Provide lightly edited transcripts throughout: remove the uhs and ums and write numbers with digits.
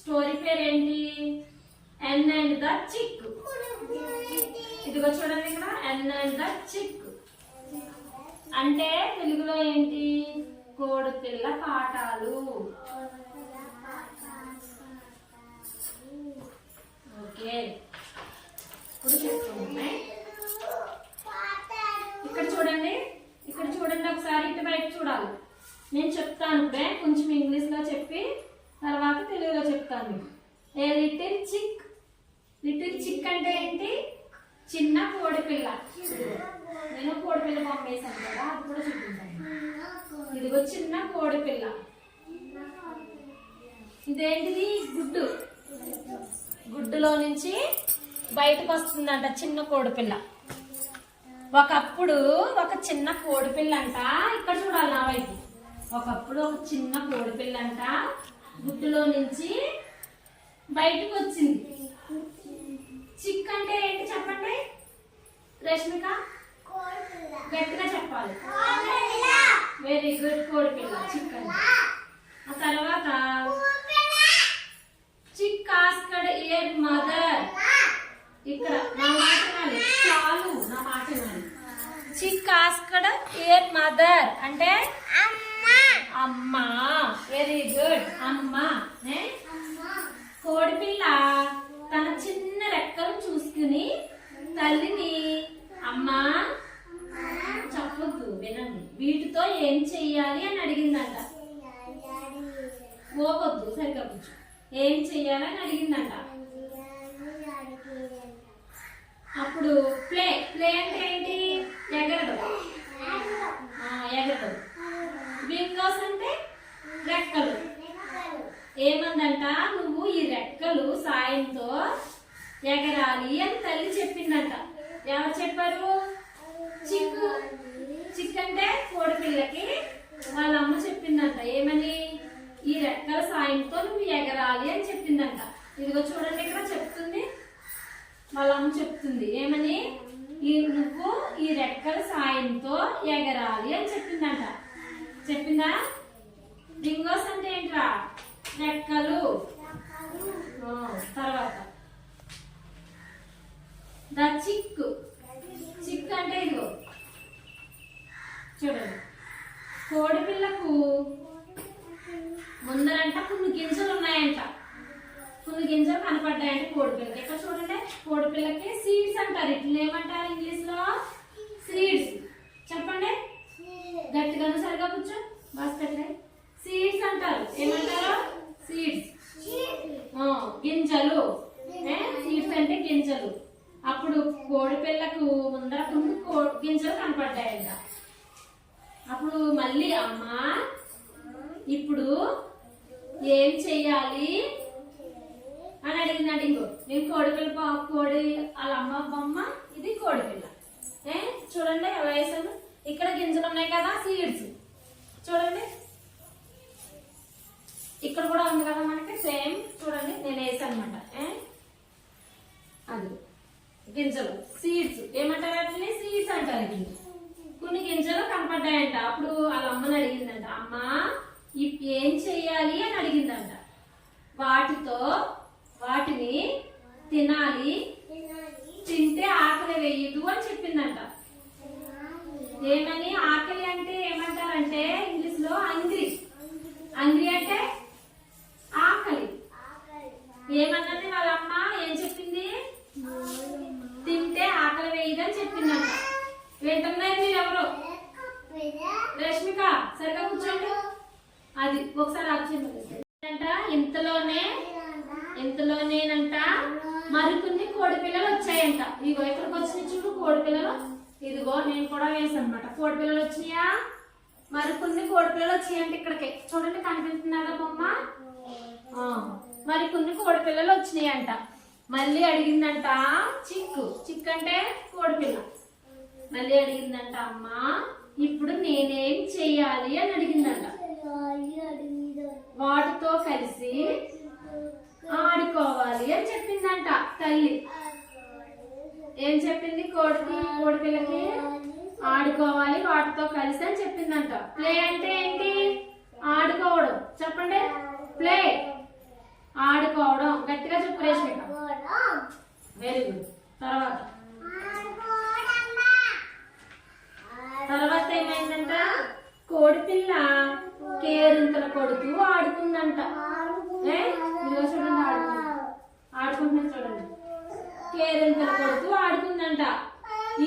Story పేరు ఏంటి? ఎన్ and the చిక్. ఇదిగో చూడండి ఇక్కడ, ఎన్ అండ్ ద చిక్ అంటే తెలుగులో ఏంటి? కోడిపిల్ల పాఠాలు. ఓకే, ఇప్పుడు చెప్తున్నాయి. ఇక్కడ చూడండి, ఇక్కడ చూడండి, ఒకసారి ఇటు బయట చూడాలి. నేను చెప్తాను ఇప్పుడే, కొంచెం ఇంగ్లీష్ లో చెప్పి తర్వాత తెలుగులో చెప్తాను. A little chick. లిటిల్ చిక్ అంటే ఏంటి? చిన్న కోడిపిల్ల. నేను కోడిపిల్ల పంపేశాను కదా, అది కూడా చూపించాను. ఇదిగో చిన్న కోడిపిల్ల. ఇదేంటిది? గుడ్డు. గుడ్డులో నుంచి బయటకు వస్తుందంట చిన్న కోడిపిల్ల. ఒకప్పుడు ఒక చిన్న కోడిపిల్ల అంట, ఇక్కడ చూడాలి నా వైపు. ఒకప్పుడు ఒక చిన్న కోడిపిల్ల అంట గుడ్డులో నుంచి బయటకు వచ్చింది. చిక్ అంటే ఏంటి చెప్పండి రష్మిక? గట్టిగా చెప్పాలి. వెరీ గుడ్, కోడిపిల్ల చిక్ అంటే. ఆ తర్వాత చిక్ ఆస్క్డ్ ఇయర్ మదర్. ఇక్కడ నా మాట వినాలి, చాలు నా మాట వినాలి. చిక్ ఆస్క్డ్ ఇయర్ మదర్ అంటే అమ్మా. వెరీ గుడ్, అమ్మా. కోడిపిల్ల తన చిన్న రెక్కలు చూసుకుని తల్లిని అమ్మా చెప్పొద్దు, వినండి, వీటితో ఏం చెయ్యాలి అని అడిగిందంట. పోవద్దు, సరిగ్గా కూర్చో. ఏం చెయ్యాలని అడిగిందంట. అప్పుడు ప్లే. ప్లే అంటే ఏంటి? ఎగరడం. ఎగరడం. వింగోస్ అంటే రెక్కలు. ఏమందంట? నువ్వు ఈ రెక్కలు సాయంతో ఎగరాలి అని తల్లి చెప్పిందంట. ఎవరు చెప్పారు? చిక్కు. చిక్ అంటే కోడిపిల్లకి వాళ్ళ అమ్మ చెప్పిందంట. ఏమని? ఈ రెక్కల సాయంతో నువ్వు ఎగరాలి అని చెప్పిందంట. ఇదిగో చూడండి, ఇక్కడ చెప్తుంది, వాళ్ళ అమ్మ చెప్తుంది. ఏమని? నువ్వు ఈ రెక్కల సాయంతో ఎగరాలి అని చెప్పిందంట. చెప్పిందా? వింగోస్ అంటే ఏంట్రా? రెక్కలు. తర్వాత ద చిక్. చిక్ అంటే ఇదిగో చూడండి, కోడిపిల్లకు ముందరంట కొన్ని గింజలు ఉన్నాయంట. కొన్ని గింజలు కనపడ్డాయంట కోడిపిల్లకి. ఇక్కడ చూడండి, కోడిపిల్లకి సీడ్స్ అంటారు. ఇట్లా ఏమంటారు ఇంగ్లీష్ లో? సీడ్స్. చెప్పండి గట్టిగా, సరిగా కూర్చో. బాస్కెట్ సీడ్స్ అంటారు. ఏమంటారు? సీడ్స్. గింజలు. సీడ్స్ అంటే గింజలు. అప్పుడు కోడిపిల్లకు ముందర కొన్ని గింజలు కనపడ్డాయంట. అప్పుడు మళ్ళీ అమ్మా ఇప్పుడు ఏం చెయ్యాలి అని అడిగిందంట. ఇంకో నేను కోడిపిల్ల, కోడి వాళ్ళ అమ్మ బొమ్మ, ఇది కోడిపిల్ల. చూడండి ఎలా వేసాను. ఇక్కడ గింజలు ఉన్నాయి కదా, సీడ్స్. చూడండి ఇక్కడ కూడా ఉంది కదా మనకి సేమ్. చూడండి నేను వేసాను అనమాట. అది గింజలు, సీడ్స్. ఏమంటారు వాటిని? సీడ్స్ అంటారు. కొన్ని గింజలు కనపడ్డాయంట. అప్పుడు వాళ్ళ అమ్మని అడిగిందంట, అమ్మా ఏం చెయ్యాలి అని అడిగిందంట. వాటిని తినాలి, తింటే ఆకలి వేయదు అని చెప్పిందంట. ఏమని? ఆకలి అంటే ఏమంటారంటే ఇంగ్లీష్ లో హంగ్రీ. హంగ్రీ అంటే ఆకలి. ఏమన్నది వాళ్ళ అమ్మ? ఏం చెప్పింది? తింటే ఆకలి వేయదు అని చెప్పిందంట. వింటున్నారు మీరు ఎవరు? రష్మిక సరిగా కూర్చోండి. అది ఒకసారి ఆలోచించంట. ఇంతలోనేనంట మరికొన్ని కోడిపిల్లలు వచ్చాయంట. ఇదిగో ఇక్కడికి వచ్చిన చూడు కోడిపిల్లలు. ఇదిగో నేను కూడా వేసాను అనమాట. కోడిపిల్లలు వచ్చినాయా? మరికొన్ని కోడిపిల్లలు వచ్చాయంట. ఇక్కడికి చూడండి, కనిపిస్తున్నారా బొమ్మ? మరికొన్ని కోడిపిల్లలు వచ్చినాయంట. మళ్ళీ అడిగిందంట చిక్కు. చిక్ అంటే కోడిపిల్ల. మళ్ళీ అడిగిందంట, అమ్మా ఇప్పుడు నేనేం చెయ్యాలి అని అడిగిందంట. వాటితో కలిసి ఆడుకోవాలి అని చెప్పిందంట తల్లి. ఏం చెప్పింది? కోడిపిల్లకి ఆడుకోవాలి వాటితో కలిసి అని చెప్పిందంట. ప్లే అంటే ఏంటి? ఆడుకోవడం. చెప్పండి. ప్లే ఆడుకోవాలి. తర్వాత తర్వాత ఏమైందంట, కోడిపిల్ల కేరింతలు కొడుతూ ఆడుకుందంట. ఇదిగో చూడండి, ఆడుకుంటున్నా చూడండి, కేరింతలు కొడుతూ ఆడుకుందంట.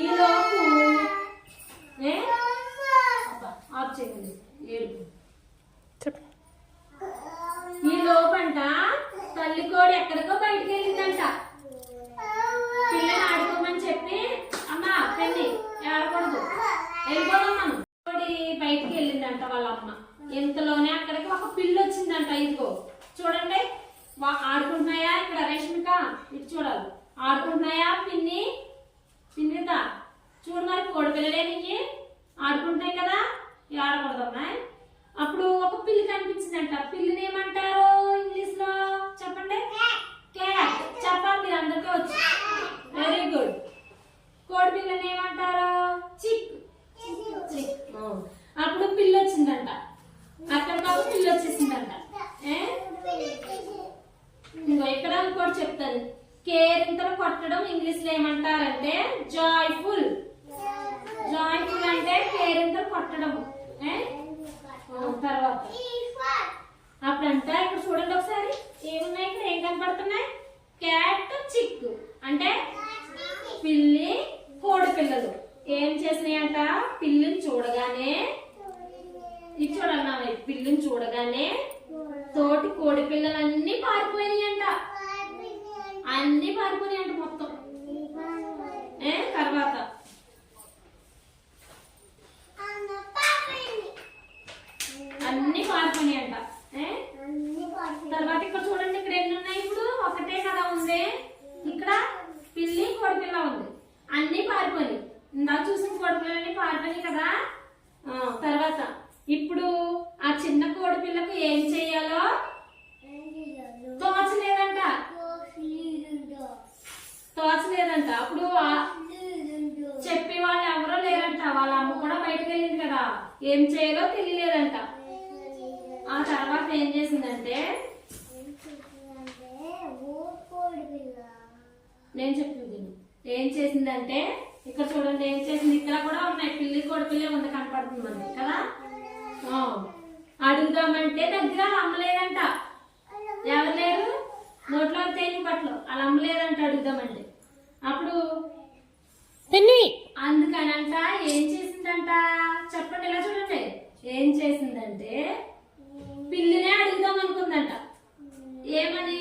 ఈలోపు ఆఫ్ చేయండి ఏడుపు. ఈ లోపంట తల్లి కోడి ఎక్కడికో బయటికి వెళ్ళిందంట. పిల్లని ఆడుకోమని చెప్పి, అమ్మా పెళ్ళి ఆడకూడదు, వెళ్ళిపోదాం మనం. కోడి బయటికి వెళ్ళిందంట వాళ్ళ అమ్మ. ఇంతలోనే అక్కడికి ఒక పిల్లి వచ్చిందంట. ఇదిగో చూడండి, ఆడుకుంటున్నాయా ఇక్కడ రేష్మిక, ఇది చూడాలి, ఆడుకుంటున్నాయా పిన్నిదా చూడు. మరి కోడి పిల్లలే నీకు ఆడుకుంటాయి కదా, ఆడకూడదమ్మా. అప్పుడు ఒక పిల్లి కనిపించిందంట. పిల్లిని ఏమంటారు ఇంగ్లీష్ లో చెప్పండి? క్యాట్. చెప్పాలి మీరు అందరికీ వచ్చి. Very good. కోడి పిల్లని ఏమంటారు? చిక్. అప్పుడు పిల్లి వచ్చిందంట. అక్కడికి ఒక పిల్లి వచ్చేసిందంట. ఇంకో ఇక్కడ ఇంకోటి చెప్తాను. కేరింతలు కొట్టడం ఇంగ్లీష్ లో ఏమంటారంటే జాయ్ఫుల్. జాయ్ఫుల్ అంటే కేరింతలు కొట్టడం. తర్వాత అప్పుడంట ఇక్కడ చూడండి ఒకసారి, ఏమున్నాయి ఇక్కడ, ఏం కనపడుతున్నాయి? క్యాట్, చిక్ అంటే పిల్లి, కోడి పిల్లలు. ఏం చేసినాయంట, పిల్లిని చూడగానే, ఇది చూడన్నా, పిల్లిని చూడగానే తోటి కోడి పిల్లలన్నీ పారిపోయినాయంట. అన్ని పారిపోయినాయంట మొత్తం. తర్వాత అన్ని పారిపోయినాయంట. తర్వాత ఇక్కడ చూడండి, ఇక్కడ ఎన్ని ఉన్నాయి ఇప్పుడు? ఒకటే కదా ఉంది. ఇక్కడ పిల్లి, కోడిపిల్ల ఉంది, అన్ని పారిపోయి. ఇందా చూసిన కోడిపిల్లలన్నీ పారిపోయినాయి కదా. తర్వాత ఇప్పుడు ఆ చిన్న కోడిపిల్లకు ఏం చెయ్యాలో తోచలేదంట. అప్పుడు చెప్పే వాళ్ళు ఎవరో లేరంట. వాళ్ళ అమ్మ కూడా బయటకు వెళ్ళింది కదా, ఏం చేయాలో తెలియలేదంట. ఆ తర్వాత ఏం చేసిందంటే, నేను చెప్తుంది, ఏం చేసిందంటే ఇక్కడ చూడండి, ఏం చేసింది, ఇక్కడ కూడా ఉన్నాయి, పిల్లి కోడిపిల్లే ఉంది కనపడుతుంది మనకి కదా. అడుగుదామంటే దగ్గర అమ్మలేదంట. ఎవరు లేరు, నోట్లో తేని పట్లు అలా అమ్మలేదంట అడుగుదామంటే. అప్పుడు అందుకనంట ఏం చేసిందంట చెప్పండి, ఇలా చూడండి. ఏం చేసిందంటే పిల్లినే అడుగుదాం అనుకుందంట. ఏమని,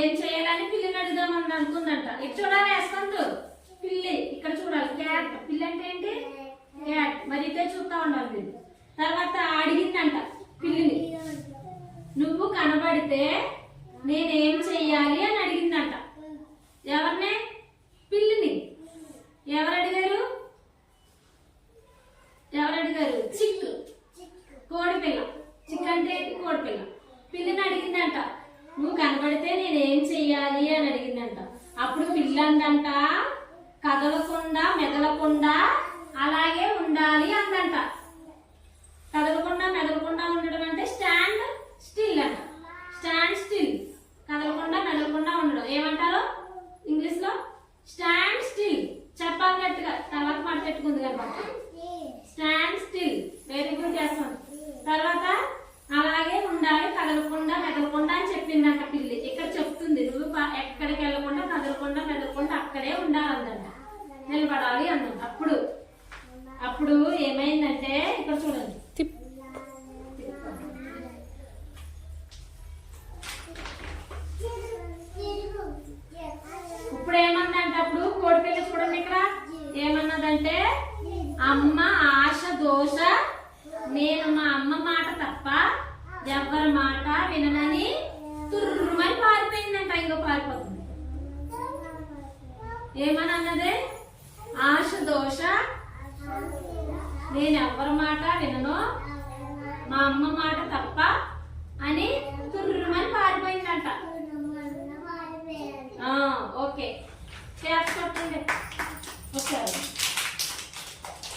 ఏం చేయాలని పిల్లిని అడుగుదామని అనుకుందంట. ఇక్కడ చూడాలి యశ్వంత్, పిల్లి ఇక్కడ చూడాలి, క్యాట్. పిల్లి అంటే ఏంటి? క్యాట్. మరి ఇదే చూస్తా ఉండాలి మీరు. తర్వాత అడిగిందంట పిల్లిని, నువ్వు కనబడితే నేనేం చెయ్యాలి అని అడిగిందంట. ఎవరినే? పిల్లిని. ఎవరు అడిగారు? చిక్, కోడిపిల్ల. చిక్ అంటే కోడిపిల్ల. పిల్లిని అడిగిందంట, నువ్వు కనబడితే నేనేం చెయ్యాలి అని అడిగిందంట. అప్పుడు పిల్లి అందంట, కదలకుండా మెదలకుండా అలాగే ఉండాలి అందంట. కదలకుండా మెదలకుండా ఉండడం అంటే స్టాండ్ స్టిల్ అంట. స్టాండ్ స్టిల్, కదలకుండా మెదలకుండా ఉండడం ఏమంటారు ఇంగ్లీష్ లో? Stand still. చెప్పాలి గట్టిగా, తర్వాత మాట పెట్టుకుంది కాబట్టి. Stand still. వెరీ గుడ్ చేస్తాం. తర్వాత అలాగే ఉండాలి, కదలకుండా మెదలకుండా అని చెప్పిందంట పిల్లి. ఇక్కడ చెప్తుంది, నువ్వు ఎక్కడికి వెళ్ళకుండా కదలకుండా మెదలకుండా అక్కడే ఉండాలందంట, నిలబడాలి అందంట. అప్పుడు ఏమైందంటే ఇక్కడ చూడండి, ఇప్పుడు ఏమన్నదంటే, అప్పుడు కోడిపిల్ల చూడండి ఇక్కడ ఏమన్నదంటే, అమ్మ ఆశ దోష, నేను మా అమ్మ మాట తప్ప ఎవ్వరి మాట విననని తుర్రుమని పారిపోయిందంట. ఇంకో పారిపోతుంది. ఏమని అన్నదే? ఆశ దోష, నేను ఎవ్వరి మాట వినను, మా అమ్మ మాట తప్ప అని తుర్రుమని పారిపోయిందంట. ఓకే, చెప్పండి ఒకసారి.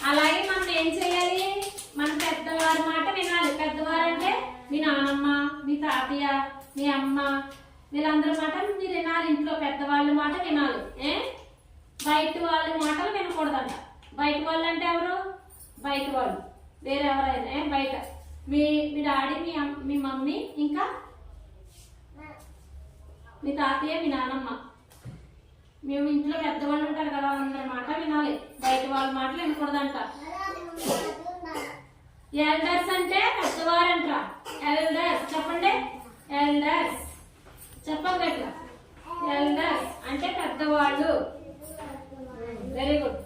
అలాగే మనం ఏం చేయాలి? మన పెద్దవారి మాట వినాలి. పెద్దవారు అంటే మీ నాన్నమ్మ, మీ తాతయ్య, మీ అమ్మ, వీళ్ళందరి మాట మీరు వినాలి. ఇంట్లో పెద్దవాళ్ళ మాట వినాలి. బయట వాళ్ళ మాటలు వినకూడదంట. బయట వాళ్ళు అంటే ఎవరు? బయట వాళ్ళు వేరే ఎవరైనా బయట మీ మీ డాడీ, మీ మమ్మీ, ఇంకా మీ తాతయ్య, మీ నానమ్మ, మేము ఇంట్లో పెద్దవాళ్ళు ఉంటారు కదా, అందరి మాట వినాలి. బయట వాళ్ళ మాటలు వినకూడదంట. ఎల్డర్స్ అంటే పెద్దవారంట. ఎల్డర్స్ చెప్పండి. ఎల్డర్స్ చెప్పండి అట్లా. ఎల్డర్స్ అంటే పెద్దవాళ్ళు. Very good.